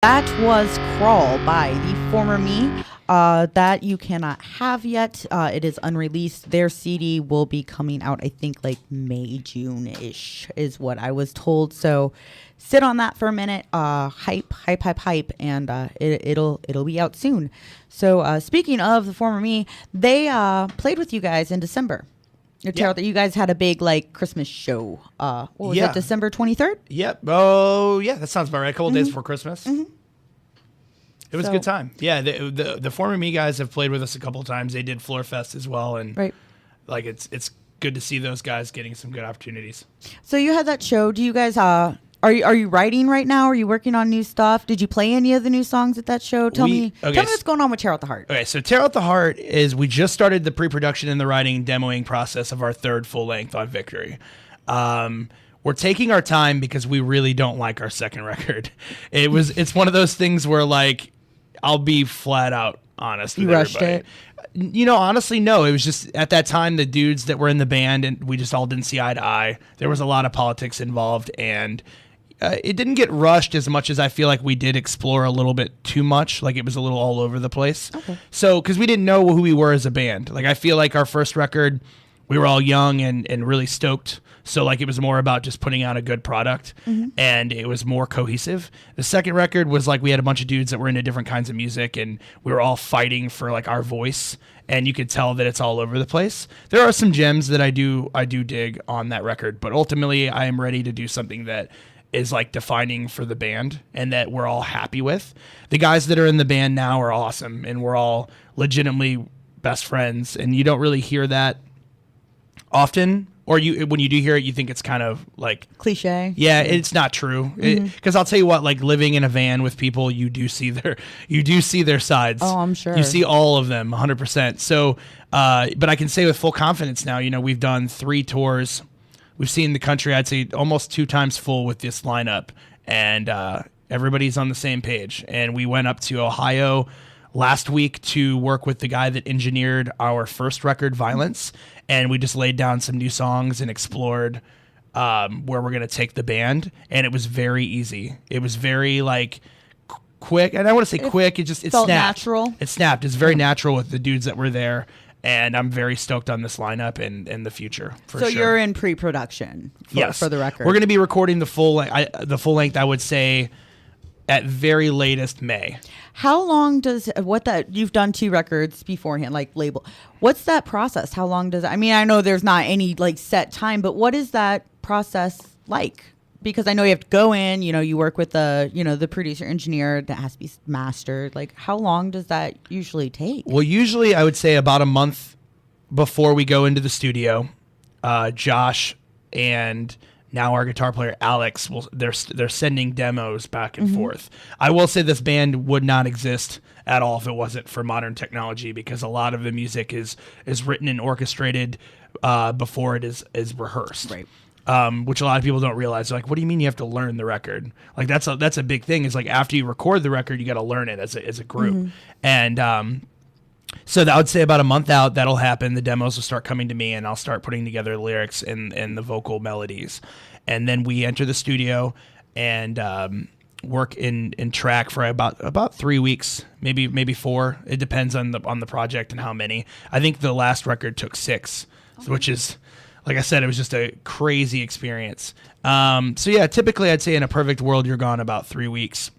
That was Crawl by the former Me. That you cannot have yet. It is unreleased. Their CD will be coming out, I think, like May, June-ish is what I was told. So sit on that for a minute. Hype, and it'll be out soon. So speaking of the former Me, they played with you guys in December. That you guys had a big like Christmas show. What was it, December 23rd? Yep. Oh, yeah, that sounds about right. A couple days before Christmas. Mm-hmm. It was a good time. Yeah, the former Me guys have played with us a couple of times. They did Floor Fest as well, and like it's good to see those guys getting some good opportunities. So you had that show. Do you guys are you writing right now? Are you working on new stuff? Did you play any of the new songs at that show? Tell me what's going on with Tear Out the Heart. Okay, so Tear Out the Heart is we just started the pre-production and the writing and demoing process of our third full length on Victory. We're taking our time because we really don't like our second record. It's one of those things where like I'll be flat out honest with everybody. You rushed it? Honestly, no. It was just at that time the dudes that were in the band and we just all didn't see eye to eye. There was a lot of politics involved, and it didn't get rushed as much as I feel like we did explore a little bit too much. Like it was a little all over the place. Okay. So because we didn't know who we were as a band. Like I feel like our first record, we were all young and really stoked. So like it was more about just putting out a good product, and it was more cohesive. The second record was like we had a bunch of dudes that were into different kinds of music, and we were all fighting for like our voice, and you could tell that it's all over the place. There are some gems that I do dig on that record, but ultimately I am ready to do something that is like defining for the band and that we're all happy with. The guys that are in the band now are awesome, and we're all legitimately best friends, and you don't really hear that often. Or when you do hear it, you think it's kind of like cliche. Yeah, it's not true. Because I'll tell you what, like living in a van with people, you do see their sides. Oh, I'm sure. You see all of them, 100%. So, but I can say with full confidence now, we've done 3 tours. We've seen the country, I'd say, almost 2 times full with this lineup, and everybody's on the same page. And we went up to Ohio last week to work with the guy that engineered our first record, Violence. And we just laid down some new songs and explored where we're going to take the band. And it was very easy. It was very like quick. And I want to say quick. It felt snapped. Natural. It snapped. It's very natural with the dudes that were there. And I'm very stoked on this lineup and the future. For sure. You're in pre-production for the record. We're going to be recording the full length, I would say, at very latest May. How long does you've done 2 records beforehand, like label? What's that process? How long does it? I mean, I know there's not any like set time, but what is that process like? Because I know you have to go in, you work with the producer engineer that has to be mastered. Like, how long does that usually take? Well, usually I would say about a month before we go into the studio. Josh and now our guitar player Alex they're sending demos back and forth. I will say this band would not exist at all if it wasn't for modern technology, because a lot of the music is written and orchestrated before it is rehearsed. Right. Which a lot of people don't realize. They're like, what do you mean you have to learn the record? Like that's a big thing. Is like after you record the record, you got to learn it as a group. And so I would say about a month out, that'll happen. The demos will start coming to me, and I'll start putting together the lyrics and the vocal melodies. And then we enter the studio and work in track for about 3 weeks, maybe 4. It depends on the project and how many. I think the last record took 6, which is, like I said, it was just a crazy experience. So yeah, typically I'd say in a perfect world, you're gone about 3 weeks.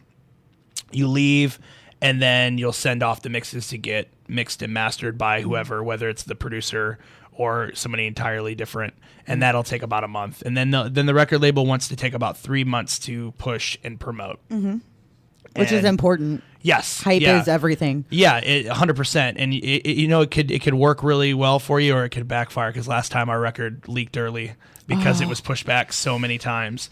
You leave, and then you'll send off the mixes to get mixed and mastered by whoever, whether it's the producer or somebody entirely different, and that'll take about a month. And then the record label wants to take about 3 months to push and promote. Which is important. Yes. Hype is everything. Yeah, 100%. And it could work really well for you, or it could backfire, because last time our record leaked early because it was pushed back so many times.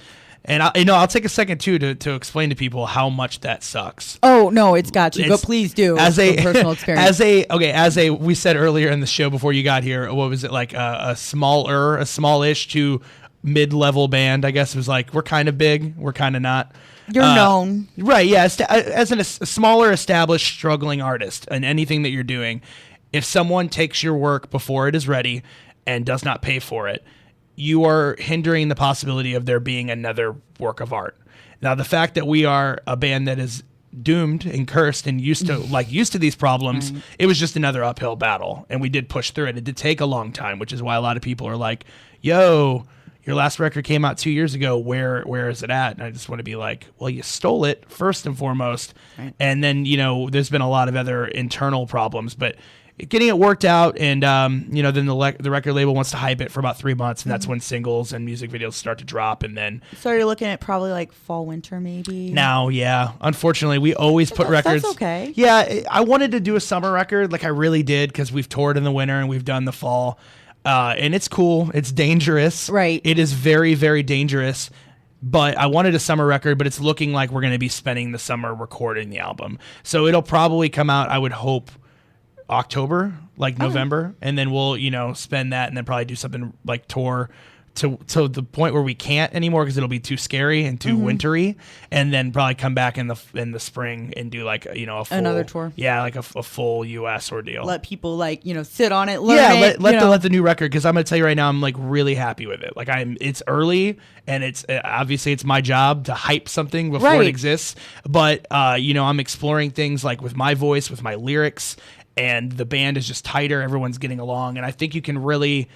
And I'll take a second too to explain to people how much that sucks. Oh no, it's got you. But please do, as a personal experience. As we said earlier in the show before you got here, what was it, like a smallish to mid-level band? I guess it was like, we're kind of big, we're kind of not. You're known, right? Yeah, as a smaller, established, struggling artist, and anything that you're doing, if someone takes your work before it is ready and does not pay for it, you are hindering the possibility of there being another work of art. Now, the fact that we are a band that is doomed and cursed and used to these problems. Right. It was just another uphill battle, and we did push through it. It did take a long time, which is why a lot of people are like, yo, your last record came out 2 years ago. Where is it at? And I just want to be like, well, you stole it first and foremost. Right. And then, there's been a lot of other internal problems, but getting it worked out. And, then the record label wants to hype it for about 3 months. And that's when singles and music videos start to drop. And then. So you're looking at probably like fall, winter, maybe? Now, yeah. Unfortunately, we always put records. That's okay. Yeah. I wanted to do a summer record. Like I really did, because we've toured in the winter and we've done the fall. And it's cool. It's dangerous. Right. It is very, very dangerous. But I wanted a summer record, but it's looking like we're going to be spending the summer recording the album. So it'll probably come out, I would hope, October, like November. And then we'll, spend that and then probably do something like tour to the point where we can't anymore because it'll be too scary and too wintry, and then probably come back in the spring and do like a full, another tour. Yeah, like a full US ordeal. Let people sit on it, learn it. Let the new record, because I'm gonna tell you right now, I'm like really happy with it. Like it's early, and it's obviously it's my job to hype something before it exists. But I'm exploring things like with my voice, with my lyrics, and the band is just tighter. Everyone's getting along, and I think you can really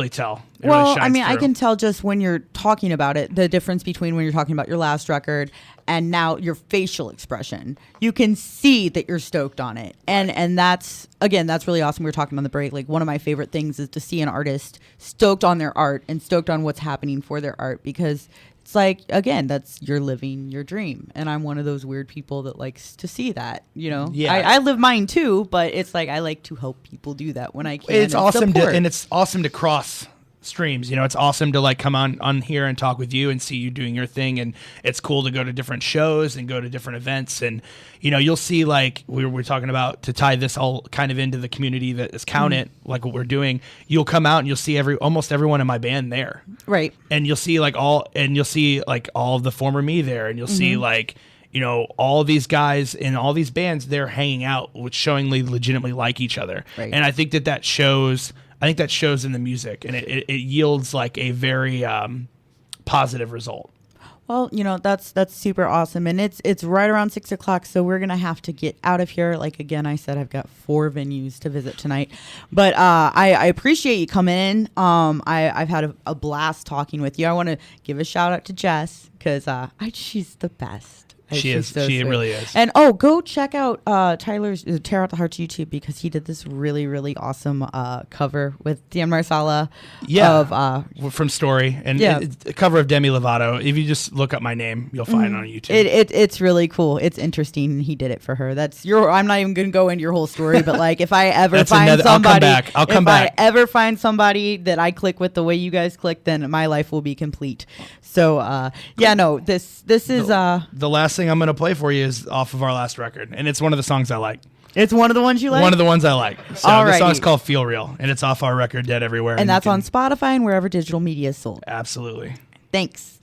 tell. Well, I mean, I can tell just when you're talking about it, the difference between when you're talking about your last record and now your facial expression. You can see that you're stoked on it. And that's really awesome. We were talking on the break. Like, one of my favorite things is to see an artist stoked on their art and stoked on what's happening for their art, because it's like, again, you're living your dream. And I'm one of those weird people that likes to see that, Yeah. I live mine too, but it's like I like to help people do that when I can. It's awesome it's awesome to cross streams. It's awesome to like come on here and talk with you and see you doing your thing, and it's cool to go to different shows and go to different events, and you'll see, like we're talking about, to tie this all kind of into the community that is Count It, like what we're doing. You'll come out and you'll see almost everyone in my band there, right? And you'll see all of the former me there, and you'll see all these guys in all these bands, they're hanging out, which showing they legitimately like each other, right? And I think that shows. I think that shows in the music, and it yields like a very positive result. Well, that's super awesome, and it's right around 6 o'clock, so we're gonna have to get out of here. Like, again, I said I've got 4 venues to visit tonight, but I appreciate you coming in. I've had a blast talking with you. I want to give a shout out to Jess, because she's the best. She is. So she really is. And go check out Tyler's Tear Out the Hearts YouTube, because he did this really, really awesome cover with Dan Marsala. Yeah. From Story, and a cover of Demi Lovato. If you just look up my name, you'll find it on YouTube. It's really cool. It's interesting. He did it for her. I'm not even gonna go into your whole story, but like, if I ever find somebody, I'll come back. If I ever find somebody that I click with the way you guys click, then my life will be complete. So this is the last thing I'm going to play for you is off of our last record, and it's one of the songs I like. It's one of the ones you like? One of the ones I like. So the song's called Feel Real, and it's off our record Dead Everywhere. And that's on Spotify and wherever digital media is sold. Absolutely. Thanks.